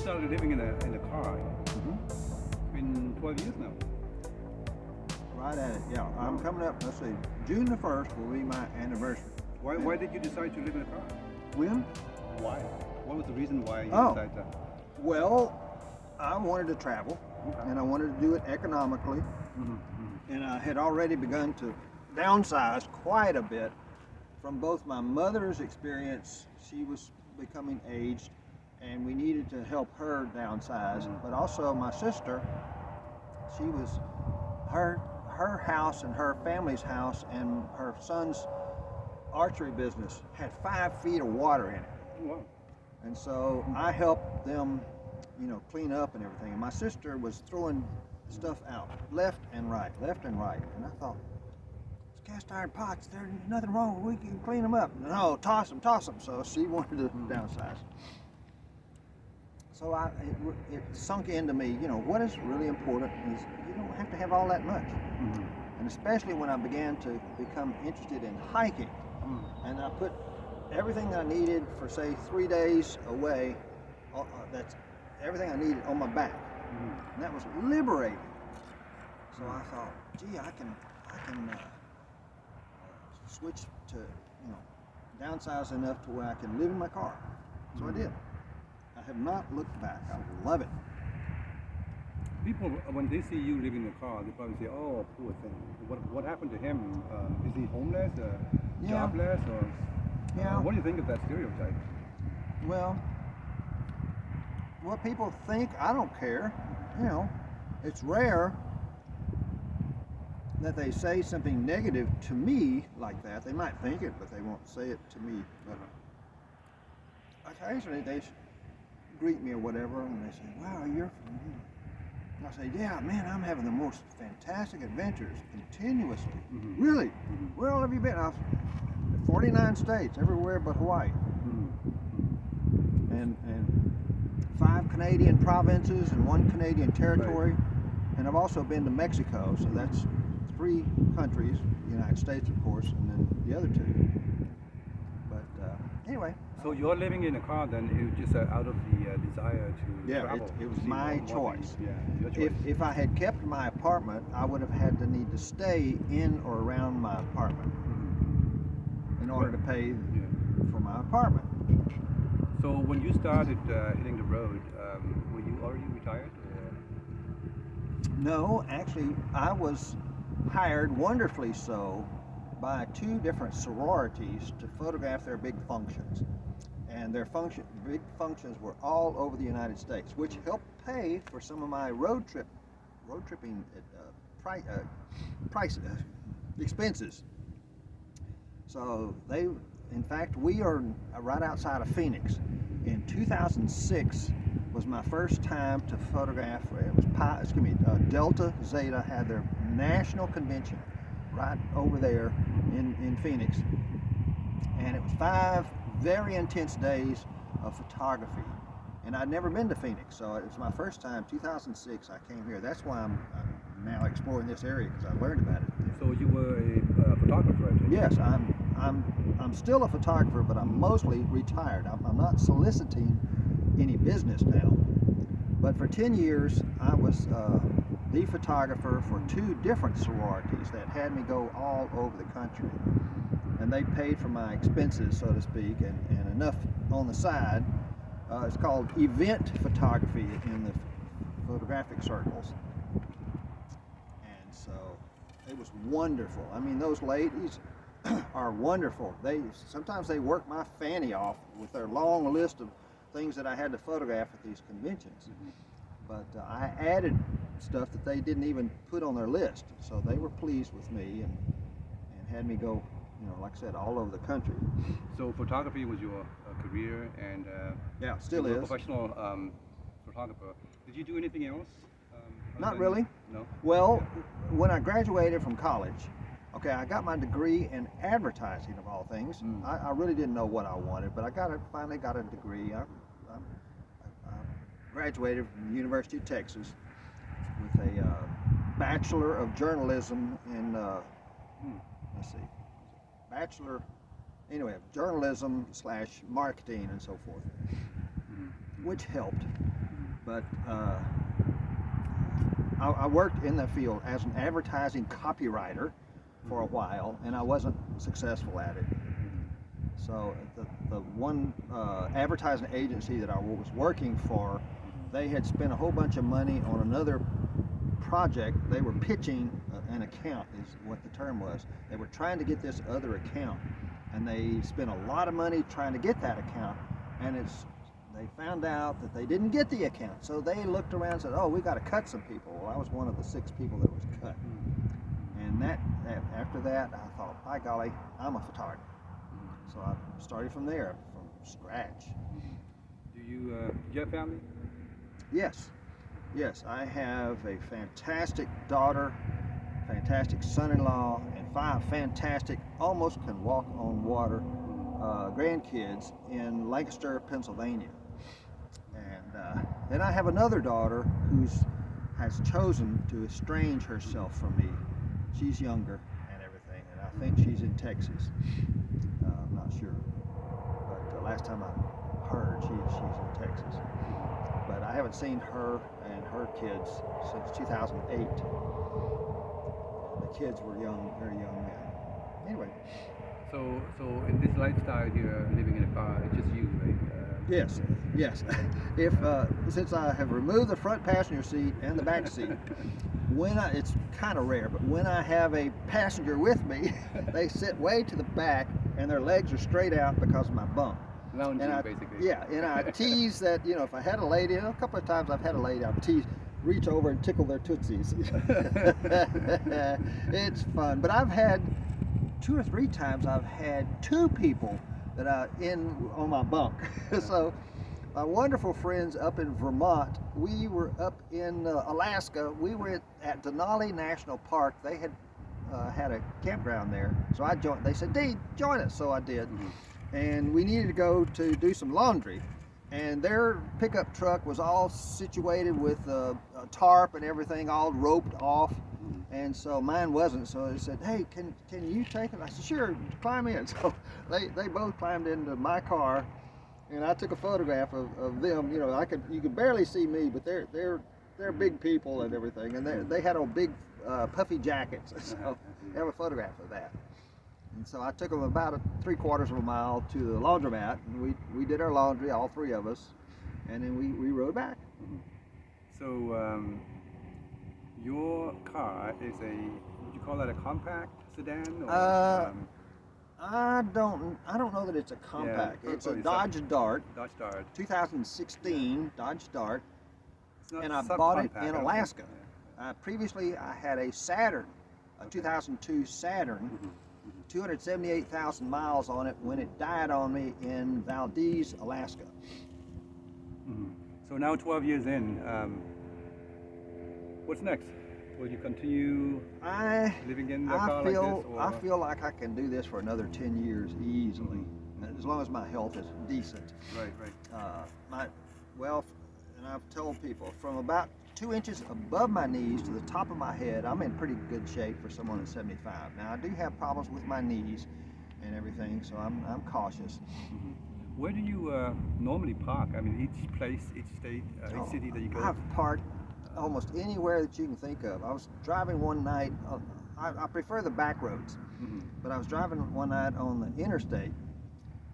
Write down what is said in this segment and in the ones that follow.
started living in a car. Mm-hmm. It's been 12 years now. Right at it, yeah. I'm coming up, let's see, June the 1st will be my anniversary. Why did you decide to live in a car? When? Why? What was the reason why you Oh. decided that? Well, I wanted to travel, Okay. and I wanted to do it economically, and I had already begun to downsize quite a bit from both my mother's experience. She was becoming aged, and we needed to help her downsize, but also my sister, she was, her house and her family's house and her son's archery business had 5 feet of water in it. Oh, wow. And so I helped them, clean up and everything. And my sister was throwing stuff out, left and right. And I thought, it's cast iron pots, there's nothing wrong, we can clean them up. No, toss them. So she wanted to downsize. So it sunk into me, what is really important is you don't have to have all that much. And especially when I began to become interested in hiking. And I put everything I needed for, say, 3 days away, that's everything I needed on my back. And that was liberating. So I thought, gee, I can switch to, downsize enough to where I can live in my car. So I did. I have not looked back. I love it. People, when they see you living in a car, they probably say, "Oh, poor thing. What happened to him? Is he homeless, jobless, or?" Yeah. What do you think of that stereotype? Well, what people think, I don't care. It's rare that they say something negative to me like that. They might think it, but they won't say it to me. But occasionally they greet me or whatever, and they say, "Wow, you're from here." And I say, "Yeah, man, I'm having the most fantastic adventures continuously." Really? Where all have you been? I've 49 states, everywhere but Hawaii. And 5 Canadian provinces and 1 Canadian territory. And I've also been to Mexico, so that's 3 countries, the United States, of course, and then the other 2. But anyway. So you're living in a car, then it was just out of the desire to travel. It was see my what choice. your choice. If I had kept my apartment, I would have had the need to stay in or around my apartment in order to pay for my apartment. So when you started hitting the road, were you already retired? Or? No, actually, I was hired, wonderfully so, by 2 different sororities to photograph their big functions. And their big functions were all over the United States, which helped pay for some of my road tripping expenses. So in fact, we are right outside of Phoenix. In 2006 was my first time to photograph. It was Delta Zeta had their national convention right over there in Phoenix, and it was 5 very intense days of photography. And I'd never been to Phoenix, so it was my first time. 2006, I came here. That's why I'm now exploring this area, because I learned about it. So you were a photographer, I think? Yes, I'm still a photographer, but I'm mostly retired. I'm not soliciting any business now. But for 10 years, I was the photographer for 2 different sororities that had me go all over the country. And they paid for my expenses, so to speak, and enough on the side. It's called event photography in the photographic circles. And so it was wonderful. I mean, those ladies are wonderful. Sometimes they work my fanny off with their long list of things that I had to photograph at these conventions. But I added stuff that they didn't even put on their list. So they were pleased with me and had me go, like I said, all over the country. So photography was your career, and still you were is. a professional photographer. Did you do anything else? Not really. No? Well, when I graduated from college, I got my degree in advertising, of all things. I really didn't know what I wanted, but I finally got a degree. I graduated from the University of Texas with a Bachelor of Journalism in, of journalism / marketing and so forth, which helped. But I worked in the field as an advertising copywriter for a while, and I wasn't successful at it. So the one advertising agency that I was working for, they had spent a whole bunch of money on another project. They were pitching an account, is what the term was. They were trying to get this other account, and they spent a lot of money trying to get that account, and they found out that they didn't get the account. So they looked around and said, oh, we got to cut some people. Well, I was one of the 6 people that was cut. And after that, I thought, by golly, I'm a photographer. So I started from there, from scratch. Do you have family? Yes, I have a fantastic daughter, fantastic son-in-law, and 5 fantastic, almost can walk on water grandkids in Lancaster, Pennsylvania. And then I have another daughter who has chosen to estrange herself from me. She's younger and everything, and I think she's in Texas. I'm not sure, but the last time I heard, she's in Texas. But I haven't seen her and her kids since 2008. And the kids were young, very young then. Anyway. So in this lifestyle here, living in a car, it's just you, right? Yes. If since I have removed the front passenger seat and the back seat, it's kind of rare, but when I have a passenger with me, they sit way to the back and their legs are straight out because of my bump. Lounging, basically. Yeah, and I tease that, if I had a lady, a couple of times I've had a lady, I've teased, reach over and tickle their tootsies. It's fun, but I've had 2 or 3 times I've had 2 people that on my bunk. So my wonderful friends up in Vermont, we were up in Alaska, we were at Denali National Park. They had had a campground there, so I joined. They said, Dee, join us, so I did. And we needed to go to do some laundry, and their pickup truck was all situated with a tarp and everything all roped off, and so mine wasn't. So they said, hey, can you take it? I said, sure, climb in. So they both climbed into my car, and I took a photograph of them. You could barely see me, but they're big people and everything, and they had big puffy jackets. So I have a photograph of that. And so I took them about 3/4 of a mile to the laundromat, and we did our laundry, all 3 of us, and then we rode back. So your car is would you call that a compact sedan? Or, I don't know that it's a compact. Yeah, it's a Dodge Dart. Dodge Dart. 2016 Dodge Dart, It's not and I bought it subcompact, in Alaska. Previously, I had a Saturn, a 2002 Saturn. 278,000 miles on it when it died on me in Valdez, Alaska. So now 12 years in, what's next? Will you continue living in the car like this? Or? I feel like I can do this for another 10 years easily, as long as my health is decent. Right. And I've told people, from about 2 inches above my knees to the top of my head, I'm in pretty good shape for someone at 75. Now I do have problems with my knees and everything, so I'm cautious. Where do you normally park? I mean, each place, each state, each city that you go? I've parked almost anywhere that you can think of. I was driving one night, I prefer the back roads, but I was driving one night on the interstate,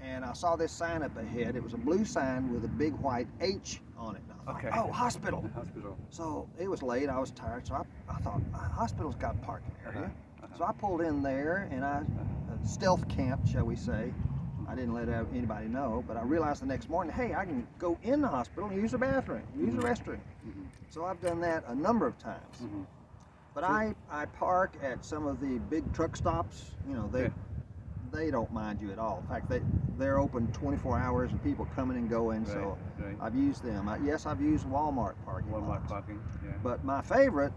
and I saw this sign up ahead. It was a blue sign with a big white H on it. Okay. Oh, hospital. Hospital. So it was late, I was tired, so I thought, hospital's got a parking area. So I pulled in there, and I stealth camped, shall we say. I didn't let anybody know, but I realized the next morning, hey, I can go in the hospital and use the bathroom, use the restroom. So I've done that a number of times. But I park at some of the big truck stops. They don't mind you at all. In fact, they're open 24 hours and people coming and going, so I've used them. Yes, I've used Walmart parking lots. Parking, yeah. But my favorite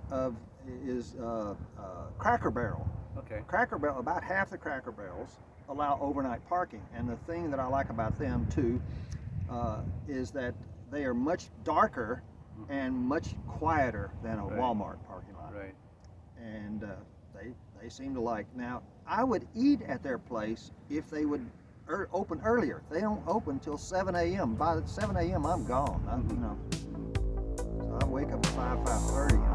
is Cracker Barrel. Okay. Cracker Barrel, about half the Cracker Barrels allow overnight parking. And the thing that I like about them too is that they are much darker and much quieter than a Walmart parking lot. Right. And they seem to like. Now, I would eat at their place if they would open earlier. They don't open till 7 a.m. By 7 a.m. I'm gone. wake up at 5:30.